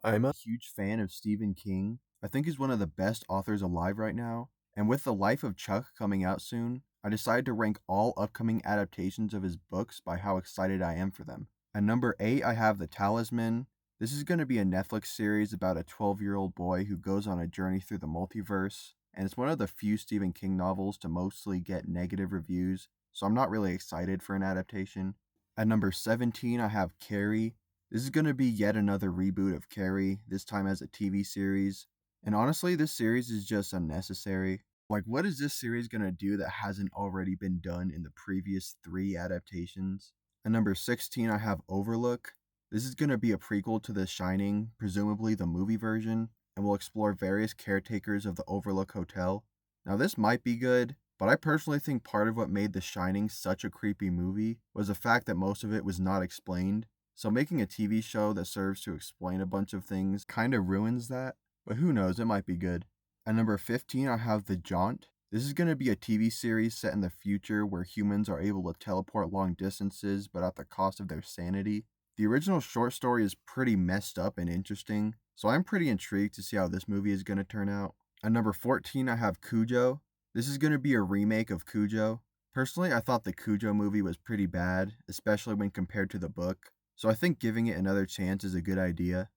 I'm a huge fan of Stephen King. I think he's one of the best authors alive right now. And with The Life of Chuck coming out soon, I decided to rank all upcoming adaptations of his books by how excited I am for them. At number 8, I have The Talisman. This is going to be a Netflix series about a 12-year-old boy who goes on a journey through the multiverse, and it's one of the few Stephen King novels to mostly get negative reviews, so I'm not really excited for an adaptation. At number 17, I have Carrie. This is going to be yet another reboot of Carrie, this time as a TV series. And honestly, this series is just unnecessary. Like, what is this series going to do that hasn't already been done in the previous 3 adaptations? At number 16, I have Overlook. This is going to be a prequel to The Shining, presumably the movie version, and will explore various caretakers of the Overlook Hotel. Now, this might be good, but I personally think part of what made The Shining such a creepy movie was the fact that most of it was not explained. So making a TV show that serves to explain a bunch of things kind of ruins that, but who knows, it might be good. At number 15, I have The Jaunt. This is going to be a TV series set in the future where humans are able to teleport long distances but at the cost of their sanity. The original short story is pretty messed up and interesting, so I'm pretty intrigued to see how this movie is going to turn out. At number 14, I have Cujo. This is going to be a remake of Cujo. Personally, I thought the Cujo movie was pretty bad, especially when compared to the book, so I think giving it another chance is a good idea.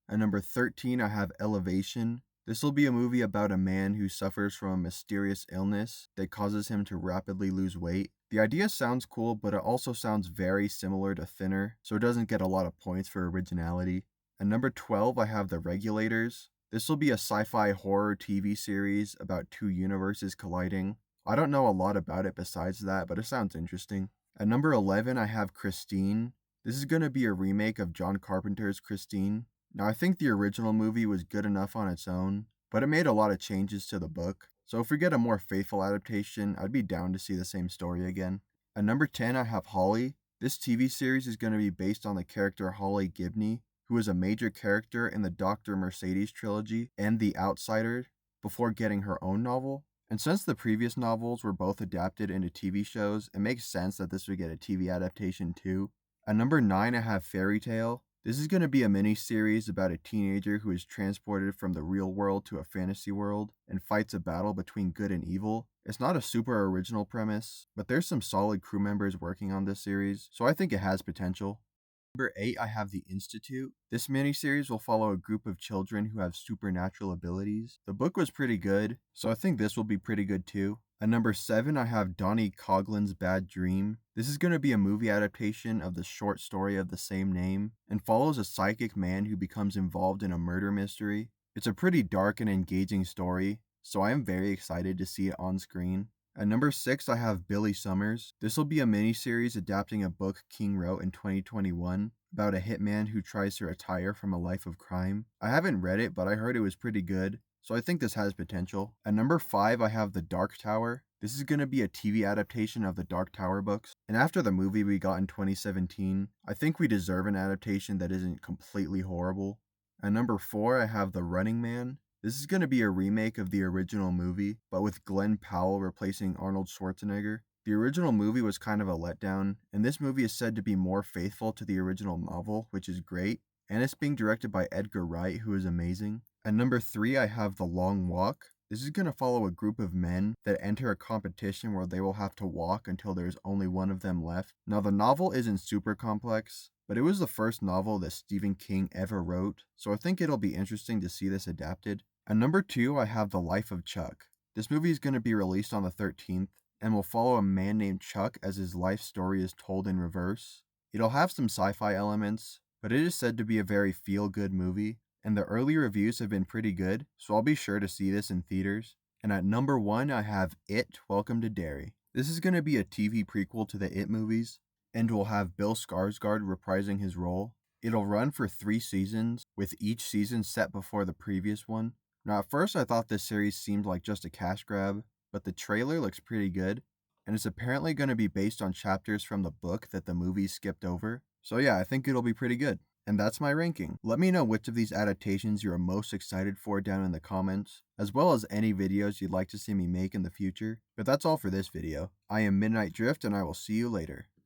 At number 13, I have Elevation. This will be a movie about a man who suffers from a mysterious illness that causes him to rapidly lose weight. The idea sounds cool, but it also sounds very similar to Thinner, so it doesn't get a lot of points for originality. At number 12, I have The Regulators. This will be a sci-fi horror TV series about two universes colliding. I don't know a lot about it besides that, but it sounds interesting. At number 11, I have Christine. This is going to be a remake of John Carpenter's Christine. Now, I think the original movie was good enough on its own, but it made a lot of changes to the book. So if we get a more faithful adaptation, I'd be down to see the same story again. At number 10, I have Holly. This TV series is going to be based on the character Holly Gibney, who is a major character in the Dr. Mercedes trilogy and The Outsider, before getting her own novel. And since the previous novels were both adapted into TV shows, it makes sense that this would get a TV adaptation too. At number 9, I have Fairy Tale. This is going to be a mini-series about a teenager who is transported from the real world to a fantasy world and fights a battle between good and evil. It's not a super original premise, but there's some solid crew members working on this series, so I think it has potential. Number 8, I have The Institute. This miniseries will follow a group of children who have supernatural abilities. The book was pretty good, so I think this will be pretty good too. At number 7, I have Donnie Coughlin's Bad Dream. This is going to be a movie adaptation of the short story of the same name and follows a psychic man who becomes involved in a murder mystery. It's a pretty dark and engaging story, so I am very excited to see it on screen. At number 6, I have Billy Summers. This will be a miniseries adapting a book King wrote in 2021 about a hitman who tries to retire from a life of crime. I haven't read it, but I heard it was pretty good, so I think this has potential. At number 5, I have The Dark Tower. This is going to be a TV adaptation of the Dark Tower books, and after the movie we got in 2017, I think we deserve an adaptation that isn't completely horrible. At number 4, I have The Running Man. This is going to be a remake of the original movie, but with Glenn Powell replacing Arnold Schwarzenegger. The original movie was kind of a letdown, and this movie is said to be more faithful to the original novel, which is great, and it's being directed by Edgar Wright, who is amazing. At number 3, I have The Long Walk. This is going to follow a group of men that enter a competition where they will have to walk until there's only one of them left. Now, the novel isn't super complex, but it was the first novel that Stephen King ever wrote, so I think it'll be interesting to see this adapted. At number 2, I have The Life of Chuck. This movie is going to be released on the 13th and will follow a man named Chuck as his life story is told in reverse. It'll have some sci-fi elements, but it is said to be a very feel-good movie, and the early reviews have been pretty good, so I'll be sure to see this in theaters. And at number 1, I have It, Welcome to Derry. This is going to be a TV prequel to the It movies, and will have Bill Skarsgård reprising his role. It'll run for 3 seasons, with each season set before the previous one. Now, at first I thought this series seemed like just a cash grab, but the trailer looks pretty good, and it's apparently going to be based on chapters from the book that the movies skipped over. So yeah, I think it'll be pretty good. And that's my ranking. Let me know which of these adaptations you are most excited for down in the comments, as well as any videos you'd like to see me make in the future. But that's all for this video. I am Midnight Drift, and I will see you later.